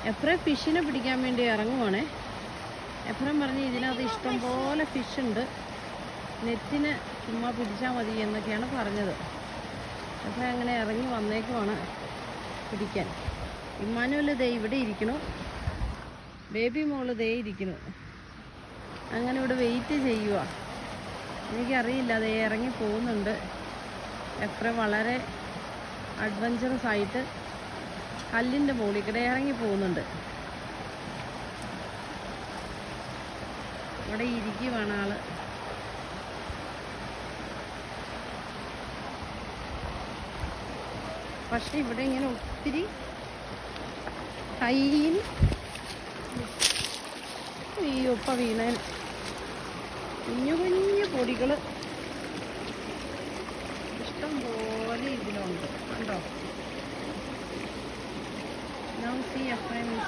എഫ്രേം ഫിഷിനെ പിടിക്കാൻ വേണ്ടി ഇറങ്ങുവാണേ. എഫ്രേം പറഞ്ഞ് ഇതിനകത്ത് ഇഷ്ടം പോലെ ഫിഷ് ഉണ്ട്, നെറ്റിന് ചുമ്മാ പിടിച്ചാൽ മതി എന്നൊക്കെയാണ് പറഞ്ഞത്. അപ്പോൾ അങ്ങനെ ഇറങ്ങി വന്നേക്കുവാണ് പിടിക്കാൻ. ഇമ്മാനുവൽ ദേ ഇവിടെ ഇരിക്കണു, ബേബി മോള് ദേ ഇരിക്കുന്നു. അങ്ങനെ ഇവിടെ വെയിറ്റ് ചെയ്യുക. എനിക്കറിയില്ല, അതേ ഇറങ്ങി പോകുന്നുണ്ട്. എഫ്രേം വളരെ അഡ്വഞ്ചറസ് ആയിട്ട് കല്ലിൻ്റെ മുകളിൽ കൂടെ ഇറങ്ങി പോകുന്നുണ്ട്. ഇവിടെ ഇരിക്കുവാണ് ആള്. പക്ഷെ ഇവിടെ ഇങ്ങനെ ഒത്തിരി കയ്യിൽ ഈ ഒപ്പ വീണേൻ കുഞ്ഞു കുഞ്ഞു പൊടികൾ ഇഷ്ടം പോലെ ഇതിലുണ്ട്. കണ്ടോ? Now see Ephraim is